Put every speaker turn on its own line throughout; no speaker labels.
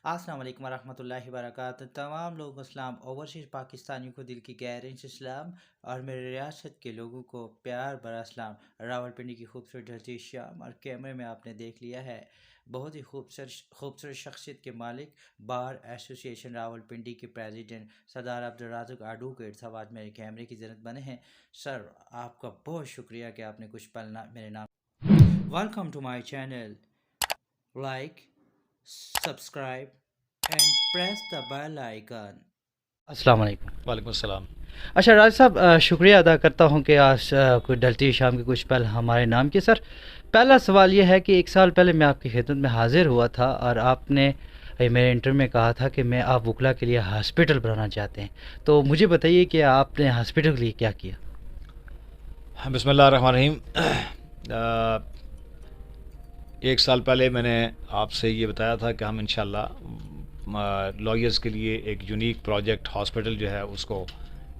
السلام علیکم ورحمۃ اللہ وبرکاتہ۔ تمام لوگوں کو اسلام، اوورسیز پاکستانیوں کو دل کی گہرائیوں سے اسلام، اور میرے ریاست کے لوگوں کو پیار بھرا اسلام۔ راولپنڈی کی خوبصورت ڈھلتی شام، اور کیمرے میں آپ نے دیکھ لیا ہے بہت ہی خوبصورت شخصیت کے مالک، بار ایسوسی ایشن راولپنڈی کے پریزیڈنٹ سردار عبدالرازق ایڈوکیٹ صاحب آج میرے کیمرے کی زینت بنے ہیں۔ سر، آپ کا بہت شکریہ کہ آپ نے کچھ پل میرے نام۔ Welcome to my channel, like, subscribe and press the bell icon۔ السلام علیکم۔
وعلیکم السلام۔
اچھا راج صاحب، شکریہ ادا کرتا ہوں کہ آج کوئی ڈھلتی شام کے کچھ پل ہمارے نام کے۔ سر، پہلا سوال یہ ہے کہ 1 سال پہلے میں آپ کی خدمت میں حاضر ہوا تھا، اور آپ نے میرے انٹرویو میں کہا تھا کہ میں آپ وکلا کے لیے ہاسپٹل بنانا چاہتے ہیں، تو مجھے بتائیے کہ آپ نے ہاسپٹل کے لیے کیا کیا؟
بسم اللہ الرحمن الرحیم۔ 1 سال پہلے میں نے آپ سے یہ بتایا تھا کہ ہم انشاءاللہ لائرز کے لیے ایک یونیک پروجیکٹ ہاسپٹل جو ہے اس کو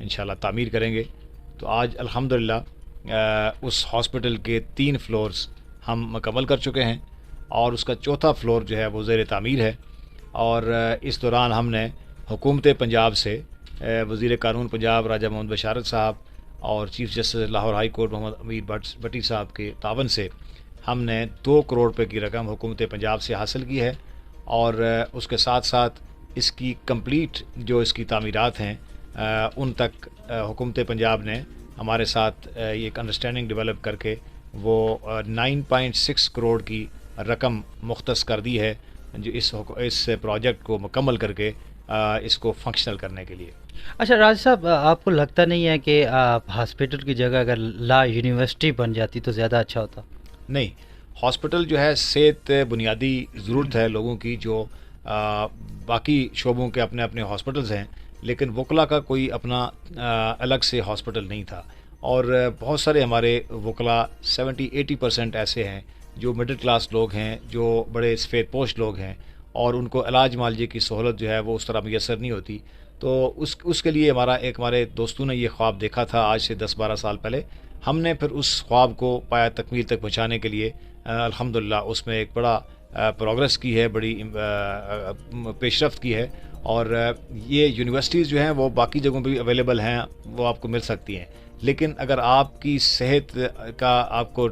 انشاءاللہ تعمیر کریں گے۔ تو آج الحمدللہ اس ہاسپٹل کے 3 فلورز ہم مکمل کر چکے ہیں، اور اس کا 4تھا فلور جو ہے وہ زیر تعمیر ہے۔ اور اس دوران ہم نے حکومت پنجاب سے وزیر قانون پنجاب راجہ محمد بشارت صاحب اور chief justice Lahore high court Muhammad Amir Bhatti صاحب کے تعاون سے ہم نے 2 کروڑ روپے کی رقم حکومت پنجاب سے حاصل کی ہے، اور اس کے ساتھ ساتھ اس کی کمپلیٹ جو اس کی تعمیرات ہیں ان تک حکومت پنجاب نے ہمارے ساتھ ایک انڈرسٹینڈنگ ڈیولپ کر کے وہ 9.6 کروڑ کی رقم مختص کر دی ہے، جو اس پروجیکٹ کو مکمل کر کے اس کو فنکشنل کرنے کے لیے۔
اچھا راج صاحب، آپ کو لگتا نہیں ہے کہ ہاسپٹل کی جگہ اگر لا یونیورسٹی بن جاتی تو زیادہ اچھا ہوتا؟
نہیں، ہاسپٹل جو ہے صحت بنیادی ضرورت ہے لوگوں کی، جو باقی شعبوں کے اپنے اپنے ہاسپٹلز ہیں، لیکن وکلا کا کوئی اپنا الگ سے ہاسپٹل نہیں تھا۔ اور بہت سارے ہمارے وکلا 70-80% ایسے ہیں جو مڈل کلاس لوگ ہیں، جو بڑے سفید پوش لوگ ہیں، اور ان کو علاج معالجے کی سہولت جو ہے وہ اس طرح میسر نہیں ہوتی۔ تو اس کے لیے ہمارے دوستوں نے یہ خواب دیکھا تھا آج سے 10-12 سال پہلے۔ ہم نے پھر اس خواب کو پایا تکمیل تک پہنچانے کے لیے الحمدللہ اس میں ایک بڑا پروگرس کی ہے، بڑی پیش رفت کی ہے، اور یہ یونیورسٹیز جو ہیں وہ باقی جگہوں پہ بھی اویلیبل ہیں، وہ آپ کو مل سکتی ہیں، لیکن اگر آپ کی صحت کا آپ کو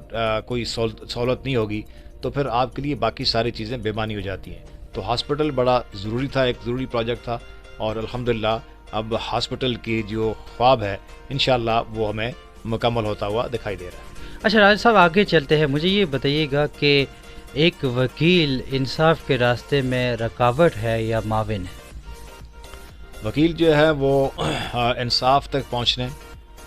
کوئی سہولت نہیں ہوگی تو پھر آپ کے لیے باقی ساری چیزیں بے معنی ہو جاتی ہیں۔ تو ہاسپٹل بڑا ضروری تھا، ایک ضروری پروجیکٹ تھا، اور الحمدللہ اب ہاسپٹل کی جو خواب ہے انشاءاللہ وہ ہمیں مکمل ہوتا ہوا دکھائی دے رہا ہے۔
اچھا راج صاحب، آگے چلتے ہیں، مجھے یہ بتائیے گا کہ ایک وکیل انصاف کے راستے میں رکاوٹ ہے یا معاون ہے؟
وکیل جو ہے وہ انصاف تک پہنچنے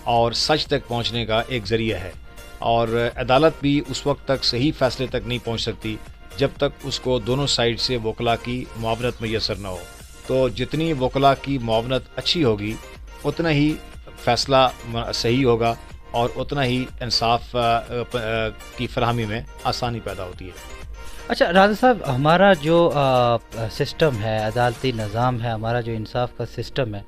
اور سچ تک پہنچنے کا ایک ذریعہ ہے، اور عدالت بھی اس وقت تک صحیح فیصلے تک نہیں پہنچ سکتی جب تک اس کو دونوں سائڈ سے وکلا کی معاونت میسر نہ ہو۔ تو جتنی وکلا کی معاونت اچھی ہوگی اتنا ہی فیصلہ صحیح ہوگا، اور اتنا ہی انصاف کی فراہمی میں آسانی پیدا ہوتی ہے۔
اچھا راجا صاحب، ہمارا جو سسٹم ہے، عدالتی نظام ہے، ہمارا جو انصاف کا سسٹم ہے،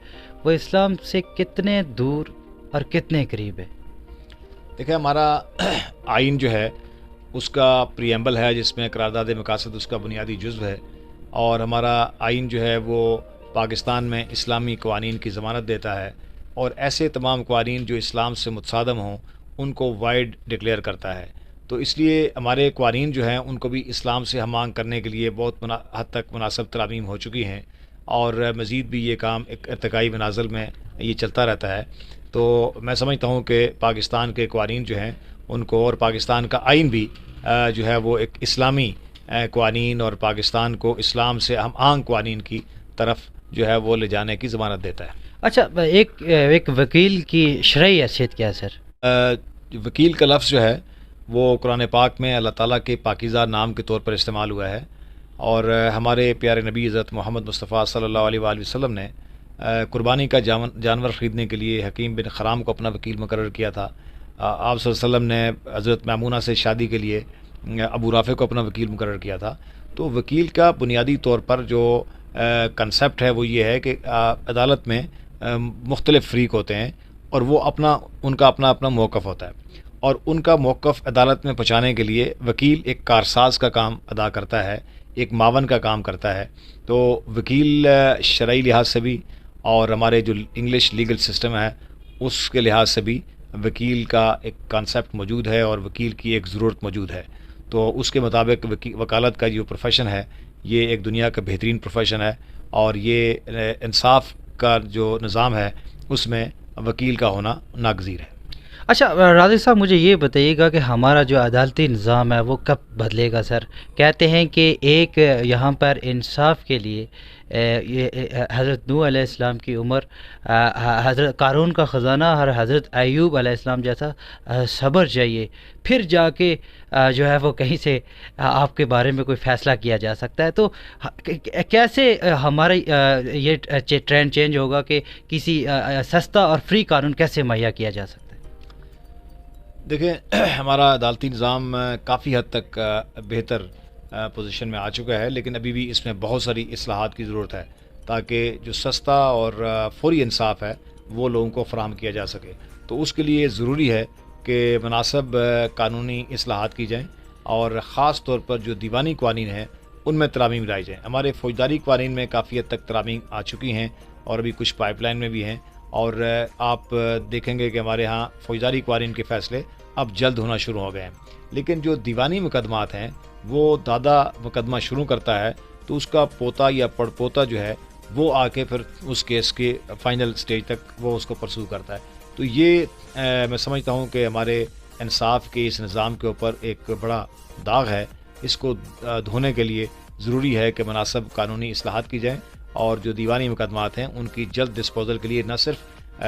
وہ اسلام سے کتنے دور اور کتنے قریب ہے؟
دیکھیں، ہمارا آئین جو ہے اس کا پریمبل ہے جس میں قرارداد مقاصد اس کا بنیادی جزو ہے، اور ہمارا آئین جو ہے وہ پاکستان میں اسلامی قوانین کی ضمانت دیتا ہے، اور ایسے تمام قوانین جو اسلام سے متصادم ہوں ان کو وائڈ ڈکلیئر کرتا ہے۔ تو اس لیے ہمارے قوانین جو ہیں ان کو بھی اسلام سے ہم آہنگ کرنے کے لیے بہت حد تک مناسب ترامیم ہو چکی ہیں، اور مزید بھی یہ کام ایک ارتقائی منازل میں یہ چلتا رہتا ہے۔ تو میں سمجھتا ہوں کہ پاکستان کے قوانین جو ہیں ان کو، اور پاکستان کا آئین بھی جو ہے وہ ایک اسلامی قوانین اور پاکستان کو اسلام سے ہم آہنگ قوانین کی طرف جو ہے وہ لے جانے کی ضمانت دیتا ہے۔
اچھا، ایک وکیل کی شرعی حیثیت کیا ہے سر؟
وکیل کا لفظ جو ہے وہ قرآن پاک میں اللہ تعالیٰ کے پاکیزہ نام کے طور پر استعمال ہوا ہے، اور ہمارے پیارے نبی حضرت محمد مصطفیٰ صلی اللہ علیہ وآلہ وسلم نے قربانی کا جانور خریدنے کے لیے حکیم بن خرام کو اپنا وکیل مقرر کیا تھا۔ آپ صلی اللہ علیہ وسلم نے حضرت میمونہ سے شادی کے لیے ابو رافع کو اپنا وکیل مقرر کیا تھا۔ تو وکیل کا بنیادی طور پر جو کنسیپٹ ہے وہ یہ ہے کہ عدالت میں مختلف فریق ہوتے ہیں، اور وہ ان کا اپنا موقف ہوتا ہے، اور ان کا موقف عدالت میں پہنچانے کے لیے وکیل ایک کارساز کا کام ادا کرتا ہے، ایک معاون کا کام کرتا ہے. تو وکیل شرعی لحاظ سے بھی اور ہمارے جو انگلش لیگل سسٹم ہے اس کے لحاظ سے بھی وکیل کا ایک کانسیپٹ موجود ہے اور وکیل کی ایک ضرورت موجود ہے. تو اس کے مطابق وکالت کا جو پروفیشن ہے یہ ایک دنیا کا بہترین پروفیشن ہے، اور یہ انصاف کا جو نظام ہے اس میں وکیل کا ہونا ناگزیر ہے.
اچھا راضی صاحب، مجھے یہ بتائیے گا کہ ہمارا جو عدالتی نظام ہے وہ کب بدلے گا سر؟ کہتے ہیں کہ ایک یہاں پر انصاف کے لیے حضرت نوح علیہ السلام کی عمر، حضرت قارون کا خزانہ اور حضرت ایوب علیہ السلام جیسا صبر چاہیے، پھر جا کے جو ہے وہ کہیں سے آپ کے بارے میں کوئی فیصلہ کیا جا سکتا ہے. تو کیسے ہمارا یہ ٹرینڈ چینج ہوگا کہ کسی سستا اور فری قانون کیسے مہیا کیا جا سکتا ہے؟
دیکھیں، ہمارا عدالتی نظام کافی حد تک بہتر پوزیشن میں آ چکا ہے، لیکن ابھی بھی اس میں بہت ساری اصلاحات کی ضرورت ہے تاکہ جو سستا اور فوری انصاف ہے وہ لوگوں کو فراہم کیا جا سکے. تو اس کے لیے ضروری ہے کہ مناسب قانونی اصلاحات کی جائیں، اور خاص طور پر جو دیوانی قوانین ہیں ان میں ترامیم لائی جائیں. ہمارے فوجداری قوانین میں کافی حد تک ترامیم آ چکی ہیں اور ابھی کچھ پائپ لائن میں بھی ہیں، اور آپ دیکھیں گے کہ ہمارے ہاں فوجداری قوانین کے فیصلے اب جلد ہونا شروع ہو گئے ہیں. لیکن جو دیوانی مقدمات ہیں وہ دادا مقدمہ شروع کرتا ہے تو اس کا پوتا یا پڑ پوتا جو ہے وہ آ کے پھر اس کیس کے فائنل سٹیج تک وہ اس کو پرسو کرتا ہے. تو یہ میں سمجھتا ہوں کہ ہمارے انصاف کے اس نظام کے اوپر ایک بڑا داغ ہے. اس کو دھونے کے لیے ضروری ہے کہ مناسب قانونی اصلاحات کی جائیں، اور جو دیوانی مقدمات ہیں ان کی جلد ڈسپوزل کے لیے نہ صرف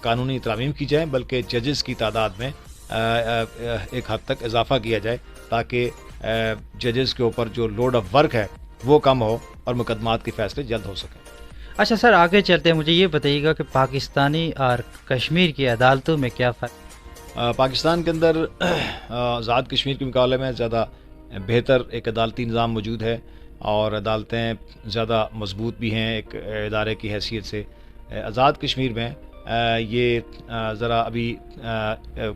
قانونی ترامیم کی جائیں بلکہ ججز کی تعداد میں ایک حد تک اضافہ کیا جائے تاکہ ججز کے اوپر جو لوڈ آف ورک ہے وہ کم ہو اور مقدمات کے فیصلے جلد ہو سکیں.
اچھا سر، آگے چلتے ہیں، مجھے یہ بتائیے گا کہ پاکستانی اور کشمیر کی عدالتوں میں کیا فرق؟
پاکستان کے اندر آزاد کشمیر کے مقابلے میں زیادہ بہتر ایک عدالتی نظام موجود ہے، اور عدالتیں زیادہ مضبوط بھی ہیں ایک ادارے کی حیثیت سے. آزاد کشمیر میں یہ ذرا ابھی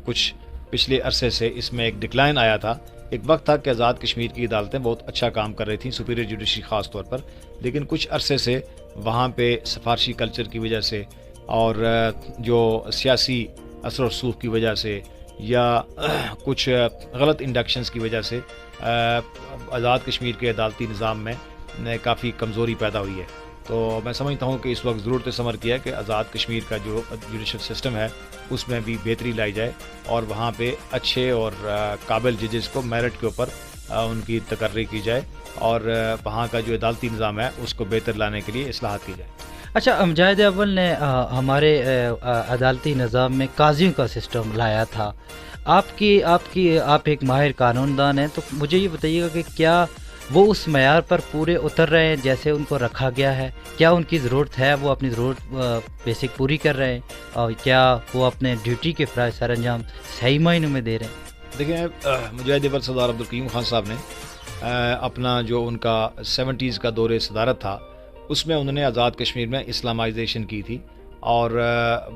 کچھ پچھلے عرصے سے اس میں ایک ڈکلائن آیا تھا. ایک وقت تھا کہ آزاد کشمیر کی عدالتیں بہت اچھا کام کر رہی تھیں، سپیریئر جوڈیشری خاص طور پر، لیکن کچھ عرصے سے وہاں پہ سفارشی کلچر کی وجہ سے اور جو سیاسی اثر و رسوخ کی وجہ سے یا کچھ غلط انڈکشنز کی وجہ سے آزاد کشمیر کے عدالتی نظام میں کافی کمزوری پیدا ہوئی ہے. تو میں سمجھتا ہوں کہ اس وقت ضرورت ثمر کیا ہے کہ آزاد کشمیر کا جو جوڈیشل سسٹم ہے اس میں بھی بہتری لائی جائے، اور وہاں پہ اچھے اور قابل ججز کو میرٹ کے اوپر ان کی تقرری کی جائے، اور وہاں کا جو عدالتی نظام ہے اس کو بہتر لانے کے لیے اصلاحات کی جائے.
اچھا، امجد اول نے ہمارے عدالتی نظام میں قاضیوں کا سسٹم لایا تھا. آپ ایک ماہر قانون دان ہیں، تو مجھے یہ بتائیے گا کہ کیا وہ اس معیار پر پورے اتر رہے ہیں جیسے ان کو رکھا گیا ہے؟ کیا ان کی ضرورت ہے، وہ اپنی ضرورت بیسک پوری کر رہے ہیں، اور کیا وہ اپنے ڈیوٹی کے فرائض سر انجام صحیح معنوں میں دے رہے ہیں؟
دیکھیں، مجاہد اول سردار عبدالقیوم خان صاحب نے اپنا جو ان کا 70s کا دور صدارت تھا اس میں انہوں نے آزاد کشمیر میں اسلامائزیشن کی تھی، اور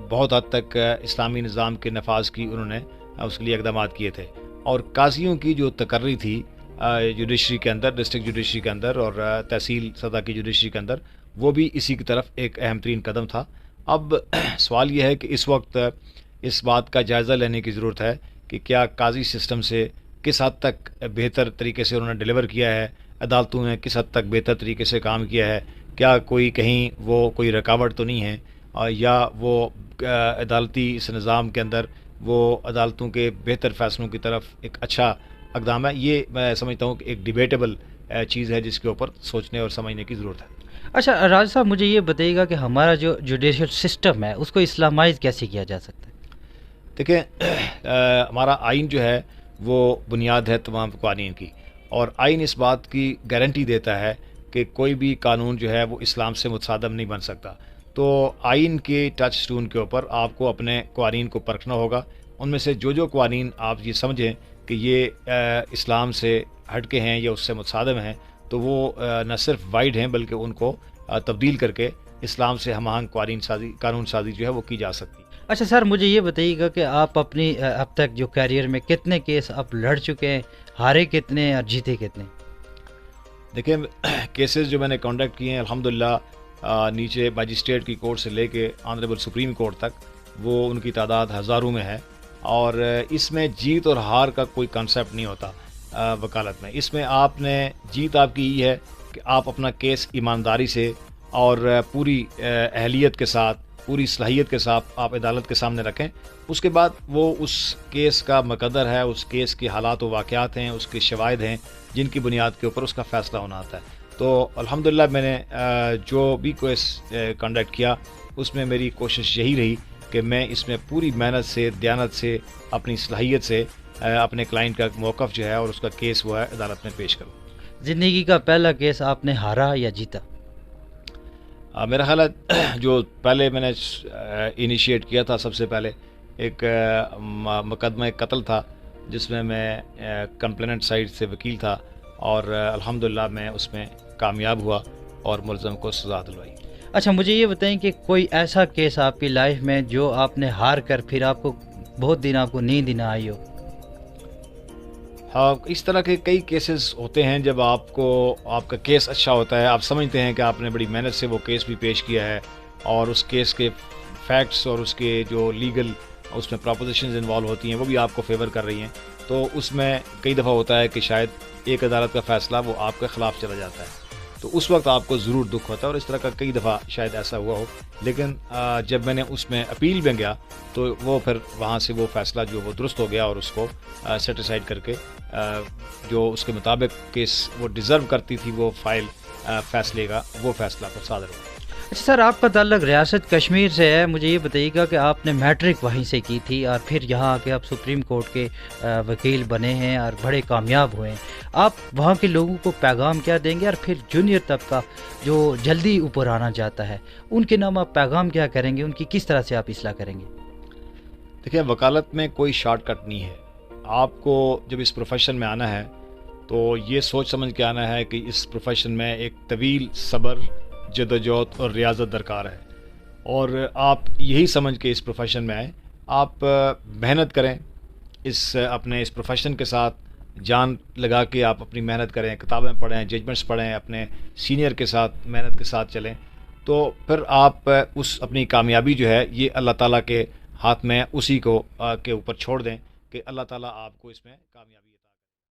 بہت حد تک اسلامی نظام کے نفاذ کی انہوں نے اس کے لیے اقدامات کیے تھے. اور قاضیوں کی جو تقرری تھی جوڈیشری کے اندر، ڈسٹرکٹ جوڈیشری کے اندر اور تحصیل سطح کی جوڈیشری کے اندر، وہ بھی اسی کی طرف ایک اہم ترین قدم تھا. اب سوال یہ ہے کہ اس وقت اس بات کا جائزہ لینے کی ضرورت ہے کہ کیا قاضی سسٹم سے کس حد تک بہتر طریقے سے انہوں نے ڈیلیور کیا ہے، عدالتوں نے کس حد تک بہتر طریقے سے کام کیا ہے، کیا کوئی کہیں وہ کوئی رکاوٹ تو نہیں ہے، یا وہ عدالتی اس نظام کے اندر وہ عدالتوں کے بہتر فیصلوں کی طرف ایک اچھا اقدام ہے. یہ میں سمجھتا ہوں کہ ایک ڈیبیٹیبل چیز ہے جس کے اوپر سوچنے اور سمجھنے کی ضرورت ہے.
اچھا راج صاحب، مجھے یہ بتائیے گا کہ ہمارا جو جوڈیشل سسٹم ہے اس کو اسلامائز کیسے کیا جا سکتا ہے؟
دیکھیں، ہمارا آئین جو ہے وہ بنیاد ہے تمام قوانین کی، اور آئین اس بات کی گارنٹی دیتا ہے کہ کوئی بھی قانون جو ہے وہ اسلام سے متصادم نہیں بن سکتا. تو آئین کے ٹچ سٹون کے اوپر آپ کو اپنے قوانین کو پرکھنا ہوگا. ان میں سے جو قوانین آپ یہ سمجھیں کہ یہ اسلام سے ہٹ کے ہیں یا اس سے متصادم ہیں، تو وہ نہ صرف وائڈ ہیں بلکہ ان کو تبدیل کر کے اسلام سے ہم آہنگ قانون سازی جو ہے وہ کی جا سکتی.
اچھا سر، مجھے یہ بتائیے گا کہ آپ اپنی اب تک جو کیریئر میں کتنے کیس آپ لڑ چکے ہیں، ہارے کتنے اور جیتے کتنے؟
دیکھیں کیسز جو میں نے کانٹیکٹ کیے ہیں الحمدللہ نیچے مجسٹریٹ کی کورٹ سے لے کے آنریبل سپریم کورٹ تک وہ ان کی تعداد ہزاروں میں ہے، اور اس میں جیت اور ہار کا کوئی کنسیپٹ نہیں ہوتا وکالت میں۔ اس میں آپ نے جیت آپ کی یہ ہے کہ آپ اپنا کیس ایمانداری سے اور پوری اہلیت کے ساتھ، پوری صلاحیت کے ساتھ آپ عدالت کے سامنے رکھیں۔ اس کے بعد وہ اس کیس کا مقدر ہے، اس کیس کے حالات و واقعات ہیں، اس کے شواہد ہیں جن کی بنیاد کے اوپر اس کا فیصلہ ہونا آتا ہے۔ تو الحمدللہ میں نے جو بھی کیس کنڈکٹ کیا اس میں میری کوشش یہی رہی کہ میں اس میں پوری محنت سے، دیانت سے، اپنی صلاحیت سے اپنے کلائنٹ کا موقف جو ہے اور اس کا کیس وہ ہے عدالت میں پیش کروں۔
زندگی کا پہلا کیس آپ نے ہارا یا جیتا؟
میرا خیال ہے جو پہلے میں نے انیشیٹ کیا تھا، سب سے پہلے ایک مقدمہ قتل تھا جس میں کمپلیننٹ سائڈ سے وکیل تھا، اور الحمدللہ میں اس میں کامیاب ہوا اور ملزم کو سزا دلوائی۔
اچھا مجھے یہ بتائیں کہ کوئی ایسا کیس آپ کی لائف میں جو آپ نے ہار کر پھر آپ کو بہت دن آپ کو نیند نہ آئی ہو؟
ہاں، اس طرح کے کئی کیسز ہوتے ہیں جب آپ کا کیس اچھا ہوتا ہے، آپ سمجھتے ہیں کہ آپ نے بڑی محنت سے وہ کیس بھی پیش کیا ہے، اور اس کیس کے فیکٹس اور اس کے جو لیگل اس میں پراپوزیشنز انوالو ہوتی ہیں وہ بھی آپ کو فیور کر رہی ہیں، تو اس میں کئی دفعہ ہوتا ہے کہ شاید ایک عدالت کا فیصلہ وہ آپ کے خلاف چلا جاتا ہے، تو اس وقت آپ کو ضرور دکھ ہوتا ہے، اور اس طرح کا کئی دفعہ شاید ایسا ہوا ہو۔ لیکن جب میں نے اس میں اپیل میں گیا تو وہ پھر وہاں سے وہ فیصلہ جو وہ درست ہو گیا، اور اس کو سیٹیسفائڈ کر کے جو اس کے مطابق کیس وہ ڈیزرو کرتی تھی وہ فائل فیصلے کا، وہ فیصلہ پر صادر ہوا۔
اچھا سر، آپ کا تعلق ریاست کشمیر سے ہے، مجھے یہ بتائیے گا کہ آپ نے میٹرک وہیں سے کی تھی اور پھر یہاں آ کے آپ سپریم کورٹ کے وکیل بنے ہیں اور بڑے کامیاب ہوئے ہیں، آپ وہاں کے لوگوں کو پیغام کیا دیں گے؟ اور پھر جونیئر طبقہ جو جلدی اوپر آنا چاہتا ہے ان کے نام آپ پیغام کیا کریں گے؟ ان کی کس طرح سے آپ اصلاح کریں گے؟
دیکھیں، وکالت میں کوئی شارٹ کٹ نہیں ہے۔ آپ کو جب اس پروفیشن میں آنا ہے تو یہ سوچ سمجھ کے آنا ہے کہ اس پروفیشن میں ایک طویل صبر، جدوجہد اور ریاضت درکار ہے، اور آپ یہی سمجھ کے اس پروفیشن میں آئیں۔ آپ محنت کریں، اپنے اس پروفیشن کے ساتھ جان لگا کے آپ اپنی محنت کریں، کتابیں پڑھیں، ججمنٹس پڑھیں، اپنے سینئر کے ساتھ محنت کے ساتھ چلیں، تو پھر آپ اپنی کامیابی جو ہے یہ اللہ تعالیٰ کے ہاتھ میں اسی کو کے اوپر چھوڑ دیں کہ اللہ تعالیٰ آپ کو اس میں کامیابی